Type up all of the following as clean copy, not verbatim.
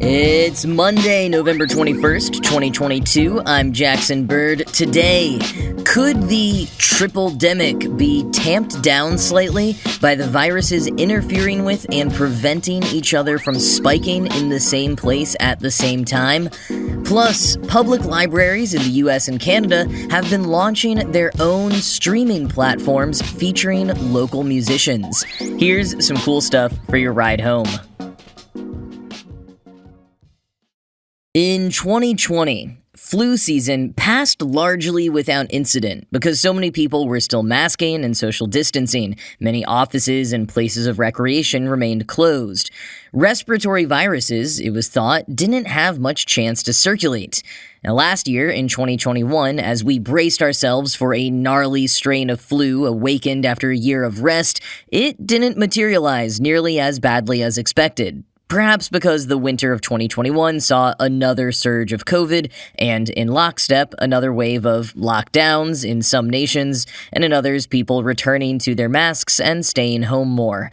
It's Monday, November 21st, 2022. I'm Jackson Bird. Today, could the Tripledemic be tamped down slightly by the viruses interfering with and preventing each other from spiking in the same place at the same time? Plus, public libraries in the US and Canada have been launching their own streaming platforms featuring local musicians. Here's some cool stuff for your ride home. In 2020, flu season passed largely without incident because so many people were still masking and social distancing. Many offices and places of recreation remained closed. Respiratory viruses, it was thought, didn't have much chance to circulate. Now, last year, in 2021, as we braced ourselves for a gnarly strain of flu awakened after a year of rest, it didn't materialize nearly as badly as expected. Perhaps because the winter of 2021 saw another surge of COVID, and in lockstep, another wave of lockdowns in some nations, and in others, people returning to their masks and staying home more.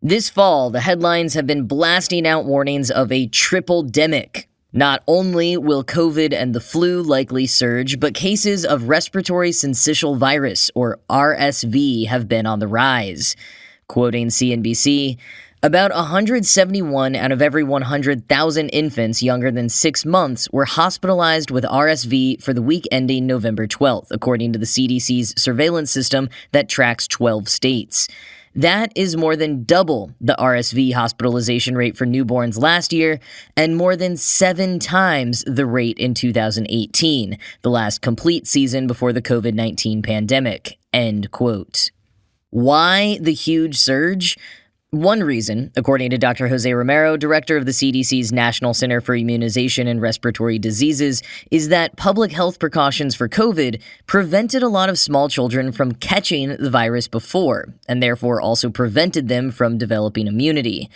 This fall, the headlines have been blasting out warnings of a tripledemic. Not only will COVID and the flu likely surge, but cases of respiratory syncytial virus, or RSV, have been on the rise. Quoting CNBC, about 171 out of every 100,000 infants younger than 6 months were hospitalized with RSV for the week ending November 12th, according to the CDC's surveillance system that tracks 12 states. That is more than double the RSV hospitalization rate for newborns last year, and more than 7 times the rate in 2018, the last complete season before the COVID-19 pandemic. End quote. Why the huge surge? One reason, according to Dr. Jose Romero, director of the CDC's National Center for Immunization and Respiratory Diseases, is that public health precautions for COVID prevented a lot of small children from catching the virus before, and therefore also prevented them from developing immunity.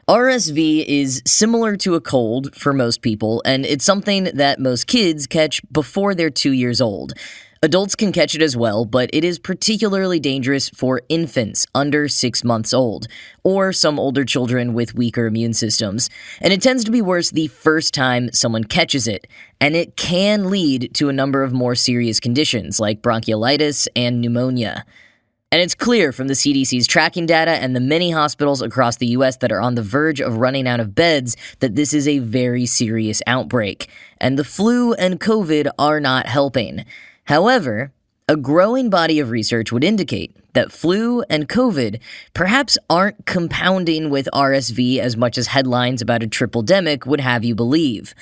RSV is similar to a cold for most people, and it's something that most kids catch before they're 2 years old. Adults can catch it as well, but it is particularly dangerous for infants under 6 months old, or some older children with weaker immune systems. And it tends to be worse the first time someone catches it, and it can lead to a number of more serious conditions like bronchiolitis and pneumonia. And it's clear from the CDC's tracking data and the many hospitals across the US that are on the verge of running out of beds that this is a very serious outbreak. And the flu and COVID are not helping. However, a growing body of research would indicate that flu and COVID perhaps aren't compounding with RSV as much as headlines about a tripledemic would have you believe.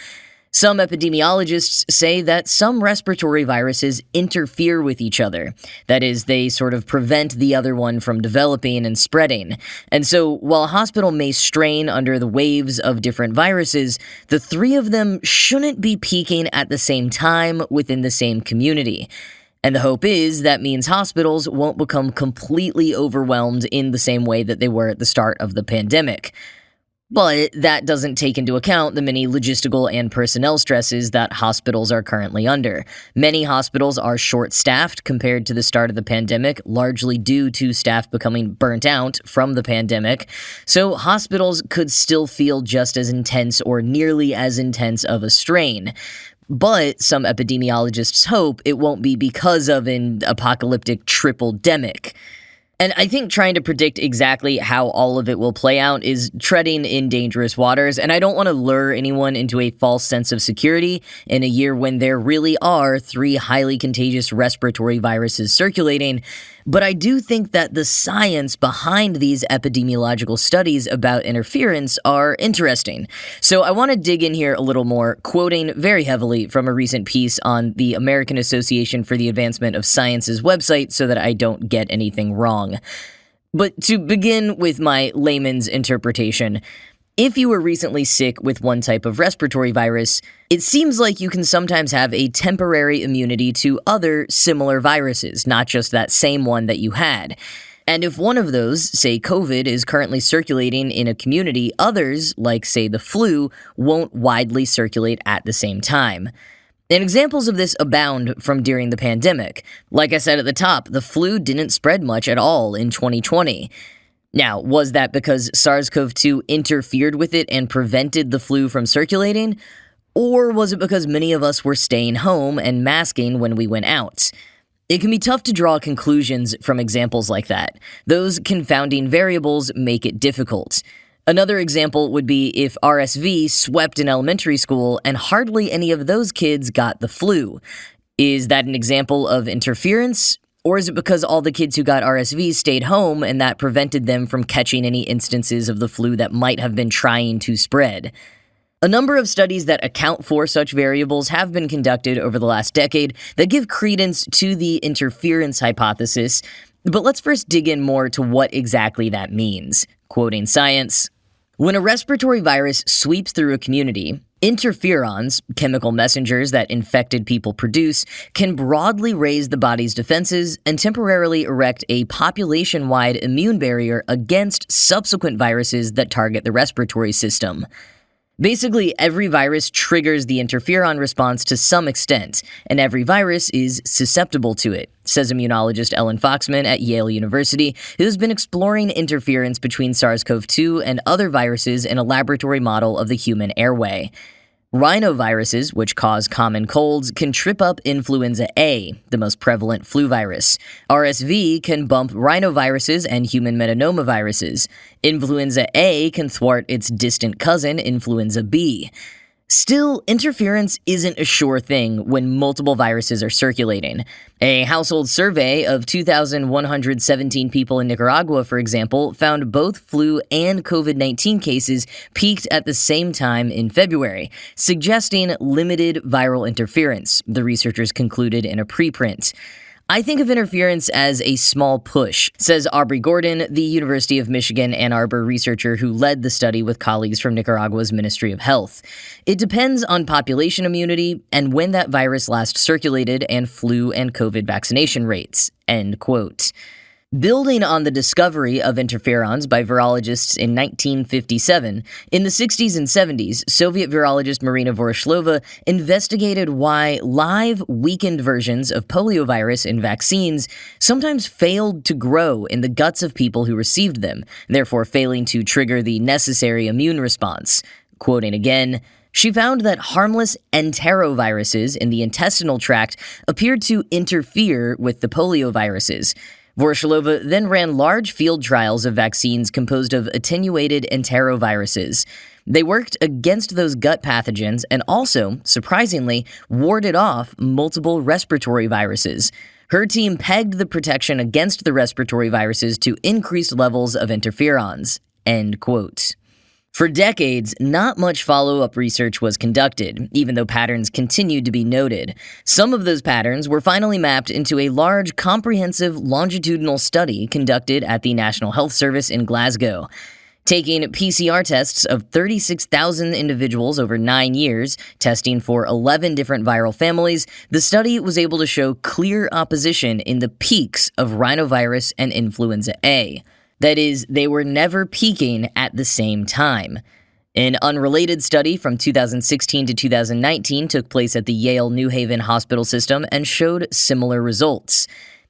Some epidemiologists say that some respiratory viruses interfere with each other. That is, they sort of prevent the other one from developing and spreading. And so, while a hospital may strain under the waves of different viruses, the three of them shouldn't be peaking at the same time within the same community. And the hope is that means hospitals won't become completely overwhelmed in the same way that they were at the start of the pandemic. But that doesn't take into account the many logistical and personnel stresses that hospitals are currently under. Many hospitals are short-staffed compared to the start of the pandemic, largely due to staff becoming burnt out from the pandemic. So hospitals could still feel just as intense or nearly as intense of a strain. But some epidemiologists hope it won't be because of an apocalyptic tripledemic. And I think trying to predict exactly how all of it will play out is treading in dangerous waters, and I don't want to lure anyone into a false sense of security in a year when there really are 3 highly contagious respiratory viruses circulating, but I do think that the science behind these epidemiological studies about interference are interesting. So I want to dig in here a little more, quoting very heavily from a recent piece on the American Association for the Advancement of Science's website so that I don't get anything wrong. But to begin with my layman's interpretation, if you were recently sick with one type of respiratory virus, it seems like you can sometimes have a temporary immunity to other similar viruses, not just that same one that you had. And if one of those, say COVID, is currently circulating in a community, others, like say the flu, won't widely circulate at the same time. And examples of this abound from during the pandemic. Like I said at the top, the flu didn't spread much at all in 2020. Now, was that because SARS-CoV-2 interfered with it and prevented the flu from circulating? Or was it because many of us were staying home and masking when we went out? It can be tough to draw conclusions from examples like that. Those confounding variables make it difficult. Another example would be if RSV swept an elementary school and hardly any of those kids got the flu. Is that an example of interference? Or is it because all the kids who got RSV stayed home and that prevented them from catching any instances of the flu that might have been trying to spread? A number of studies that account for such variables have been conducted over the last decade that give credence to the interference hypothesis, but let's first dig in more to what exactly that means. Quoting Science, "When a respiratory virus sweeps through a community, interferons, chemical messengers that infected people produce, can broadly raise the body's defenses and temporarily erect a population-wide immune barrier against subsequent viruses that target the respiratory system." Basically, every virus triggers the interferon response to some extent, and every virus is susceptible to it, says immunologist Ellen Foxman at Yale University, who has been exploring interference between SARS-CoV-2 and other viruses in a laboratory model of the human airway. Rhinoviruses, which cause common colds, can trip up influenza A, the most prevalent flu virus. RSV can bump rhinoviruses and human metapneumoviruses. Influenza A can thwart its distant cousin, influenza B. Still, interference isn't a sure thing when multiple viruses are circulating. A household survey of 2,117 people in Nicaragua, for example, found both flu and COVID-19 cases peaked at the same time in February, suggesting limited viral interference, the researchers concluded in a preprint. "I think of interference as a small push," says Aubrey Gordon, the University of Michigan Ann Arbor researcher who led the study with colleagues from Nicaragua's Ministry of Health. "It depends on population immunity and when that virus last circulated and flu and COVID vaccination rates." End quote. Building on the discovery of interferons by virologists in 1957, in the 60s and 70s, Soviet virologist Marina Voroshlova investigated why live, weakened versions of poliovirus in vaccines sometimes failed to grow in the guts of people who received them, therefore failing to trigger the necessary immune response. Quoting again, "She found that harmless enteroviruses in the intestinal tract appeared to interfere with the polioviruses. Voroshlova then ran large field trials of vaccines composed of attenuated enteroviruses. They worked against those gut pathogens and also, surprisingly, warded off multiple respiratory viruses. Her team pegged the protection against the respiratory viruses to increased levels of interferons." End quote. For decades, not much follow-up research was conducted, even though patterns continued to be noted. Some of those patterns were finally mapped into a large, comprehensive longitudinal study conducted at the National Health Service in Glasgow. Taking PCR tests of 36,000 individuals over 9 years, testing for 11 different viral families, the study was able to show clear opposition in the peaks of rhinovirus and influenza A. That is, they were never peaking at the same time. An unrelated study from 2016 to 2019 took place at the Yale New Haven Hospital System and showed similar results.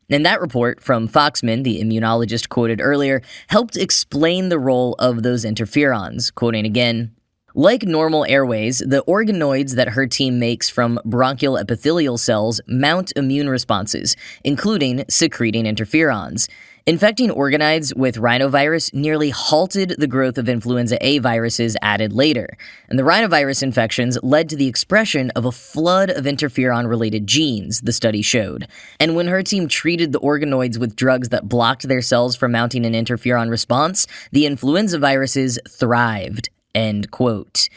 And that report from Foxman, the immunologist quoted earlier, helped explain the role of those interferons, quoting again, "Like normal airways, the organoids that her team makes from bronchial epithelial cells mount immune responses, including secreting interferons. Infecting organoids with rhinovirus nearly halted the growth of influenza A viruses added later, and the rhinovirus infections led to the expression of a flood of interferon-related genes, the study showed. And when her team treated the organoids with drugs that blocked their cells from mounting an interferon response, the influenza viruses thrived." End quote.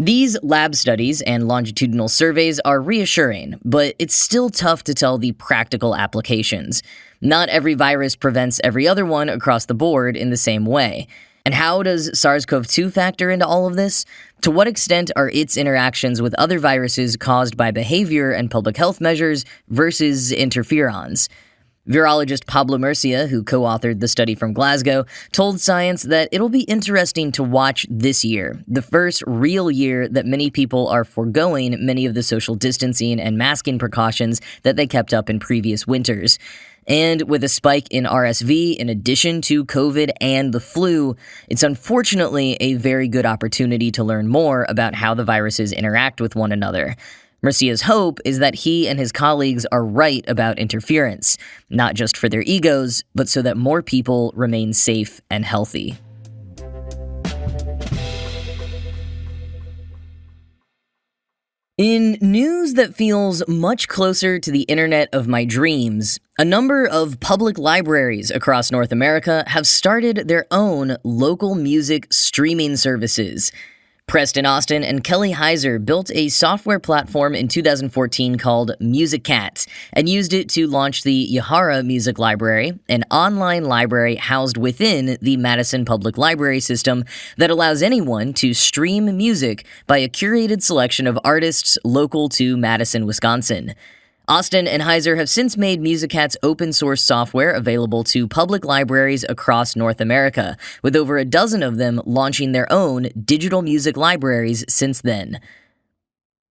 These lab studies and longitudinal surveys are reassuring, but it's still tough to tell the practical applications. Not every virus prevents every other one across the board in the same way. And how does SARS-CoV-2 factor into all of this? To what extent are its interactions with other viruses caused by behavior and public health measures versus interferons? Virologist Pablo Murcia, who co-authored the study from Glasgow, told Science that it'll be interesting to watch this year, the first real year that many people are foregoing many of the social distancing and masking precautions that they kept up in previous winters. And with a spike in RSV in addition to COVID and the flu, it's unfortunately a very good opportunity to learn more about how the viruses interact with one another. Murcia's hope is that he and his colleagues are right about interference, not just for their egos, but so that more people remain safe and healthy. In news that feels much closer to the internet of my dreams, a number of public libraries across North America have started their own local music streaming services. Preston Austin and Kelly Heiser built a software platform in 2014 called MusicCat and used it to launch the Yahara Music Library, an online library housed within the Madison Public Library system that allows anyone to stream music by a curated selection of artists local to Madison, Wisconsin. Austin and Heiser have since made MusicCat's open-source software available to public libraries across North America, with over a dozen of them launching their own digital music libraries since then.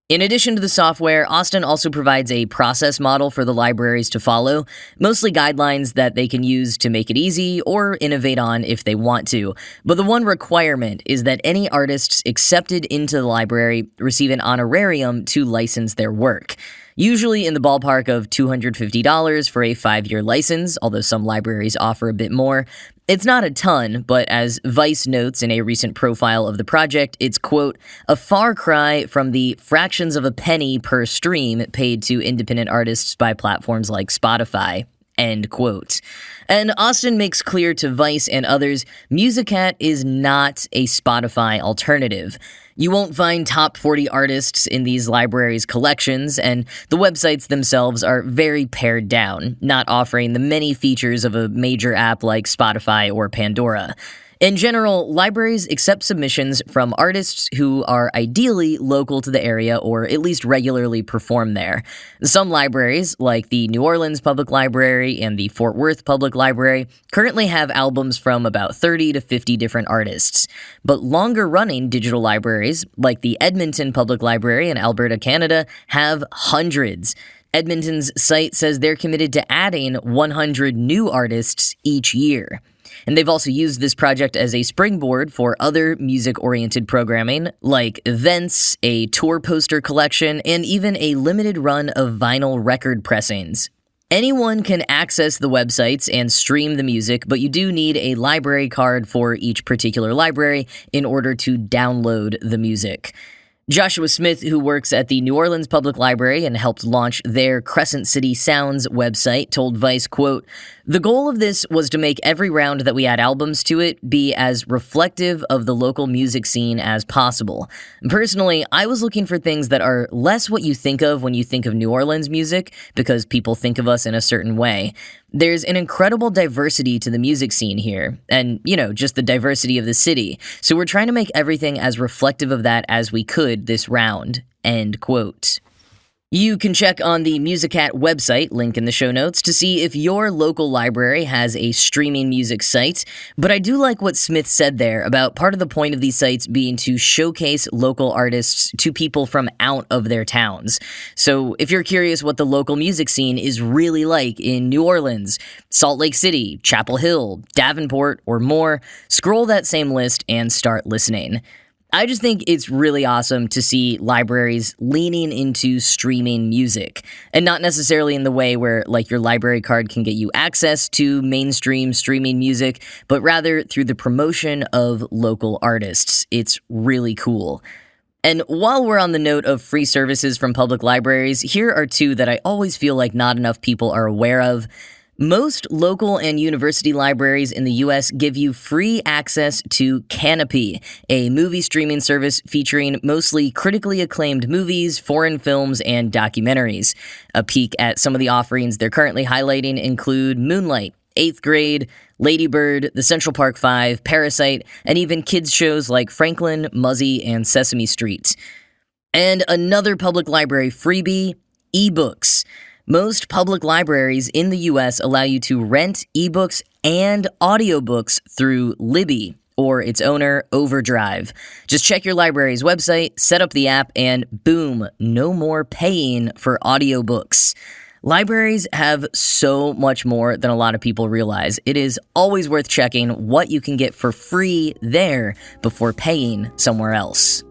In addition to the software, Austin also provides a process model for the libraries to follow, mostly guidelines that they can use to make it easy or innovate on if they want to. But the one requirement is that any artists accepted into the library receive an honorarium to license their work. Usually in the ballpark of $250 for a 5-year license, although some libraries offer a bit more. It's not a ton, but as Vice notes in a recent profile of the project, it's, quote, a far cry from the fractions of a penny per stream paid to independent artists by platforms like Spotify, end quote. And Austin makes clear to Vice and others, MusicCat is not a Spotify alternative. You won't find top 40 artists in these libraries' collections, and the websites themselves are very pared down, not offering the many features of a major app like Spotify or Pandora. In general, libraries accept submissions from artists who are ideally local to the area or at least regularly perform there. Some libraries, like the New Orleans Public Library and the Fort Worth Public Library, currently have albums from about 30 to 50 different artists. But longer-running digital libraries, like the Edmonton Public Library in Alberta, Canada, have hundreds. Edmonton's site says they're committed to adding 100 new artists each year. And they've also used this project as a springboard for other music-oriented programming, like events, a tour poster collection, and even a limited run of vinyl record pressings. Anyone can access the websites and stream the music, but you do need a library card for each particular library in order to download the music. Joshua Smith, who works at the New Orleans Public Library and helped launch their Crescent City Sounds website, told Vice, quote, the goal of this was to make every round that we add albums to it be as reflective of the local music scene as possible. Personally, I was looking for things that are less what you think of when you think of New Orleans music, because people think of us in a certain way. There's an incredible diversity to the music scene here, and, just the diversity of the city, so we're trying to make everything as reflective of that as we could this round, end quote. You can check on the MusicCat website, link in the show notes, to see if your local library has a streaming music site, but I do like what Smith said there about part of the point of these sites being to showcase local artists to people from out of their towns. So if you're curious what the local music scene is really like in New Orleans, Salt Lake City, Chapel Hill, Davenport, or more, scroll that same list and start listening. I just think it's really awesome to see libraries leaning into streaming music, and not necessarily in the way where, your library card can get you access to mainstream streaming music, but rather through the promotion of local artists. It's really cool. And while we're on the note of free services from public libraries, here are two that I always feel like not enough people are aware of. Most local and university libraries in the U.S. give you free access to Canopy, a movie streaming service featuring mostly critically acclaimed movies, foreign films, and documentaries. A peek at some of the offerings they're currently highlighting include Moonlight, 8th Grade, Lady Bird, The Central Park 5, Parasite, and even kids shows like Franklin, Muzzy, and Sesame Street. And another public library freebie, ebooks. Most public libraries in the U.S. allow you to rent ebooks and audiobooks through Libby, or its owner, Overdrive. Just check your library's website, set up the app, and boom, no more paying for audiobooks. Libraries have so much more than a lot of people realize. It is always worth checking what you can get for free there before paying somewhere else.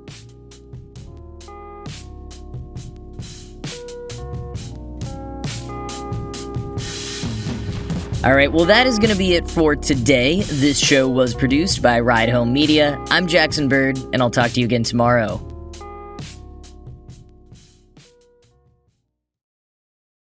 All right, well, that is going to be it for today. This show was produced by Ride Home Media. I'm Jackson Bird, and I'll talk to you again tomorrow.